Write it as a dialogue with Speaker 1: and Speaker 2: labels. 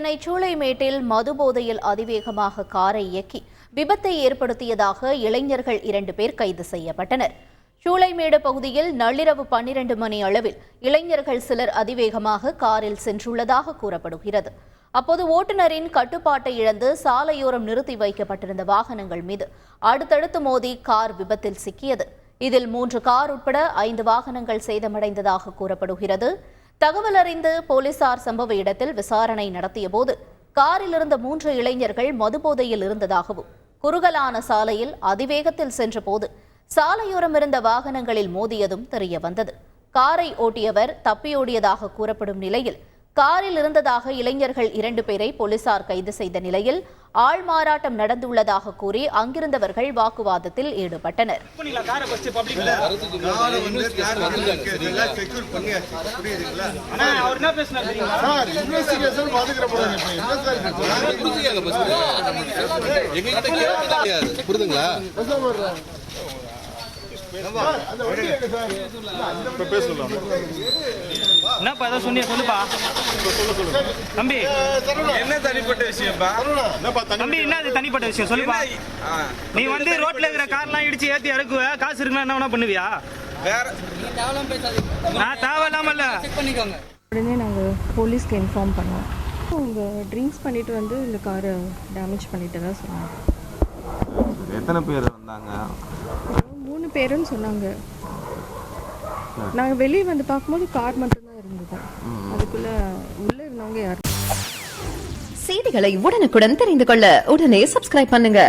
Speaker 1: சென்னை சூளைமேட்டில் மதுபோதையில் அதிவேகமாக காரை இயக்கி விபத்தை ஏற்படுத்தியதாக இளைஞர்கள் 2 பேர் கைது செய்யப்பட்டனர். சூளைமேடு பகுதியில் நள்ளிரவு 12 மணி அளவில் இளைஞர்கள் சிலர் அதிவேகமாக காரில் சென்றுள்ளதாக கூறப்படுகிறது. அப்போது ஓட்டுநரின் கட்டுப்பாட்டை இழந்து சாலையோரம் நிறுத்தி வைக்கப்பட்டிருந்த வாகனங்கள் மீது அடுத்தடுத்து மோதி கார் விபத்தில் சிக்கியது. இதில் 3 கார் உட்பட 5 வாகனங்கள் சேதமடைந்ததாக கூறப்படுகிறது. தகவல் அறிந்து போலீசார் சம்பவ இடத்தில் விசாரணை நடத்தியபோது காரில் இருந்த 3 இளைஞர்கள் மதுபோதையில் இருந்ததாகவும் குறுகலான சாலையில் அதிவேகத்தில் சென்றபோது சாலையோரம் இருந்த வாகனங்களில் மோதியதும் தெரியவந்தது. காரை ஓட்டியவர் தப்பியோடியதாக கூறப்படும் நிலையில் காரில் இருந்ததாக இளைஞர்கள் 2 பேரை போலீசார் கைது செய்த நிலையில் ஆள்மாறாட்டம் நடந்துள்ளதாக கூறி அங்கிருந்தவர்கள் வாக்குவாதத்தில் ஈடுபட்டனர்.
Speaker 2: என்னப்பா ஏதோ சொன்னியா சொல்லுப்பா. தம்பி
Speaker 3: என்ன தனிப்பட்ட விஷயம்ப்பா?
Speaker 2: தம்பி என்ன அது தனிப்பட்ட விஷயம் சொல்லுப்பா. நீ வந்து ரோட்ல இருக்கிற கார்லாம் இடிச்சு ஏத்தி இறக்குவ, காசு இருக்குன்னா என்ன வேணா பண்ணுவியா?
Speaker 3: வேற
Speaker 2: நான் தேவையில்லாம இல்ல.
Speaker 4: உடனே நாங்கள் போலீஸ்க்கு இன்ஃபார்ம் பண்ணோம். அவங்க ட்ரிங்க்ஸ் பண்ணிட்டு வந்து இந்த காரை டேமேஜ் பண்ணிட்டு தான் சொன்னாங்க.
Speaker 5: எத்தனை பேர் வந்தாங்க?
Speaker 4: 3 பேருன்னு சொன்னாங்க. நாங்கள் வெளியே வந்து பார்க்கும்போது கார் மட்டும்தான் இருந்தது. அதுக்குள்ள உள்ள இருந்தவங்க யாரும்.
Speaker 6: செய்திகளை உடனுக்குடன் தெரிந்து கொள்ள உடனே சப்ஸ்கிரைப் பண்ணுங்க.